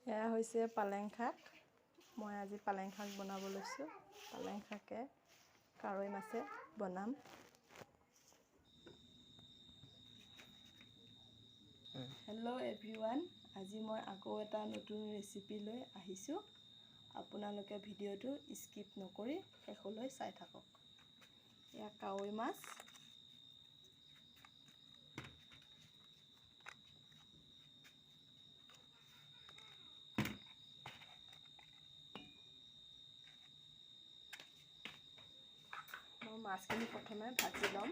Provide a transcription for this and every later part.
এয়া হৈছে পালেং শাক। মই আজি পালেং শাক বনাব লৈছোঁ। পালেং শাকে কাৱৈ মাছে বনাম। হেল্ল' এভৰিৱান, আজি মই আকৌ এটা নতুন ৰেচিপি লৈ আহিছোঁ। আপোনালোকে ভিডিঅ'টো স্কিপ নকৰি শেষলৈ চাই থাকক। এয়া কাৱৈ মাছ, মই মাছখিনি প্ৰথমে ভাজি ল'ম।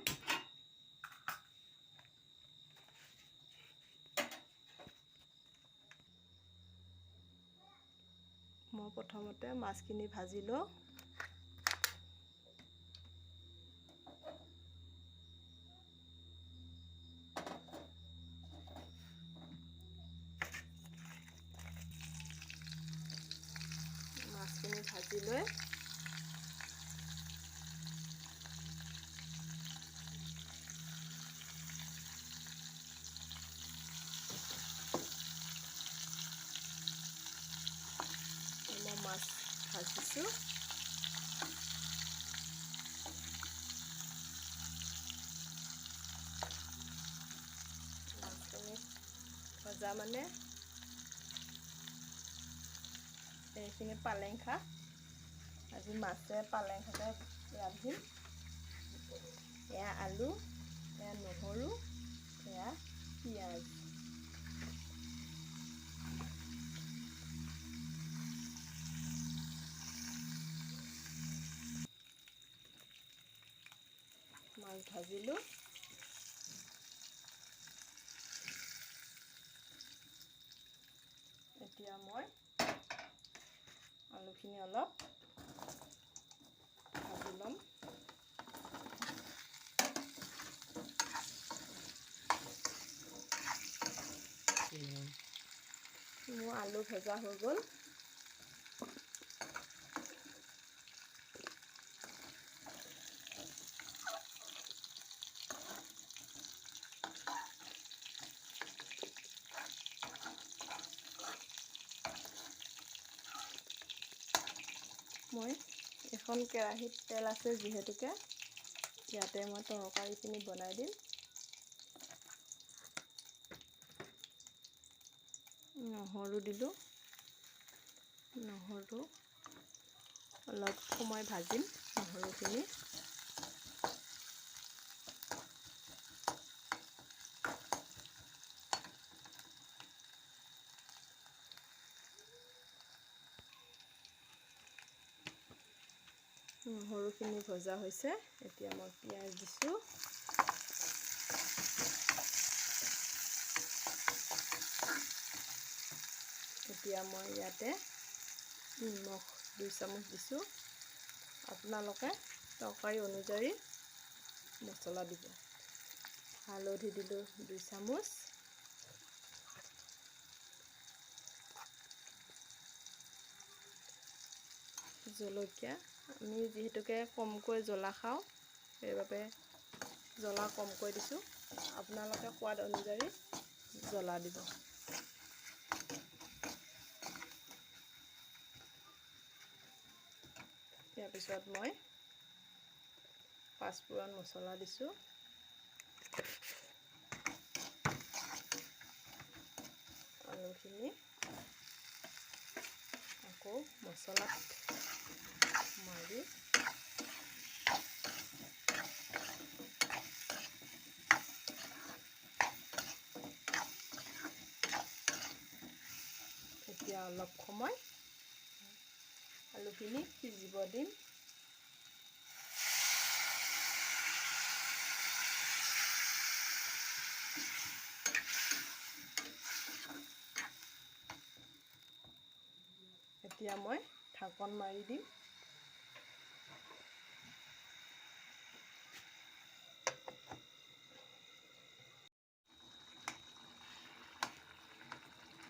মই প্ৰথমতে মাছখিনি ভাজি লওঁ। মাছখিনি ভাজি লৈ মই মাছ ভাজিছোঁ। মাছখিনি ভজা মানে এইখিনি পালেং শাক, আজি মাছে পালেং শাকে ৰান্ধিম। এয়া আলু, এয়া নহৰু, এয়া পিঁয়াজ। মাছ ভাজিলোঁ। এতিয়া মই আলুখিনি অলপ ভাজি ল'ম। মোৰ আলু ভজা হৈ গ'ল। মই এখন কেৰাহীত তেল আছে যিহেতুকে ইয়াতে মই তৰকাৰীখিনি বনাই দিম। নহৰু দিলোঁ। নহৰু অলপ সময় ভাজিম নহৰুখিনি। নহৰুখিনি ভজা হৈছে। এতিয়া মই পিঁয়াজ দিছোঁ। এতিয়া মই ইয়াতে নিমখ 2 চামুচ দিছোঁ। আপোনালোকে তৰকাৰী অনুযায়ী মছলা দিব। হালধি দিলোঁ 2 চামুচ। জলকীয়া, আমি যিহেতুকে কমকৈ জ্বলা খাওঁ সেইবাবে জ্বলা কমকৈ দিছোঁ। আপোনালোকে সোৱাদ অনুযায়ী জ্বলা দিব। ইয়াৰ পিছত মই পাঁচফোৰণ মছলা দিছোঁ। আলুখিনি আকৌ মছলাত মাৰি এতিয়া অলপ সময় আলুখিনি সিজিব দিম। এতিয়া মই ঢাকন মাৰি দিম।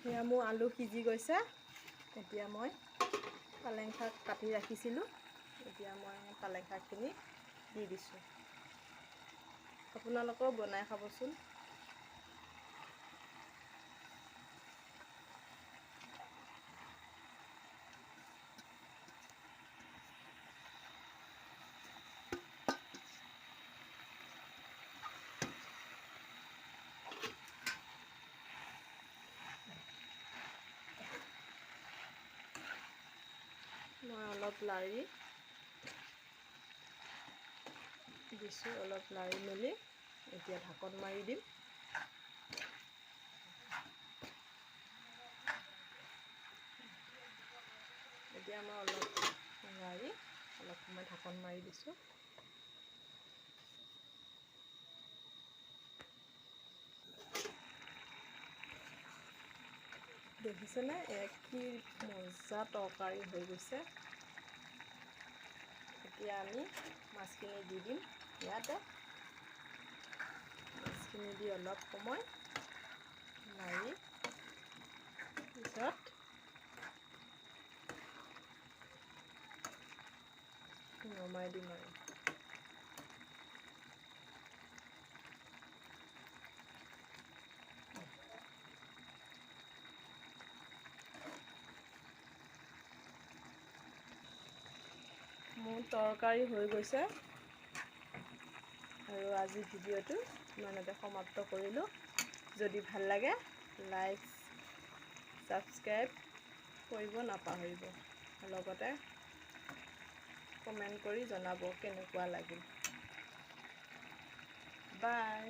এয়া মোৰ আলু সিজি গৈছে। এতিয়া মই পালেং শাক কাটি ৰাখিছিলোঁ। এতিয়া মই পালেং শাকখিনি দি দিছোঁ। আপোনালোকেও বনাই খাবচোন। মই অলপ লাৰি দিছোঁ, অলপ লাৰি মেলি এতিয়া ঢাকন মাৰি দিম। এতিয়া মই অলপ লাৰি অলপ সময় ঢাকন মাৰি দিছোঁ। দেখিছেনে কি মজা তৰকাৰী হৈ গৈছে। এতিয়া আমি মাছখিনি দি দিম ইয়াতে। মাছখিনি দি অলপ সময় লাৰি পিছত নমাই দিম আৰু। মোৰ তৰকাৰী হৈ গৈছে আৰু আজি ভিডিঅ'টো ইমানতে সমাপ্ত কৰিলোঁ। যদি ভাল লাগে লাইক ছাবস্ক্ৰাইব কৰিব নাপাহৰিব, লগতে কমেণ্ট কৰি জনাব কেনেকুৱা লাগিল। বাই।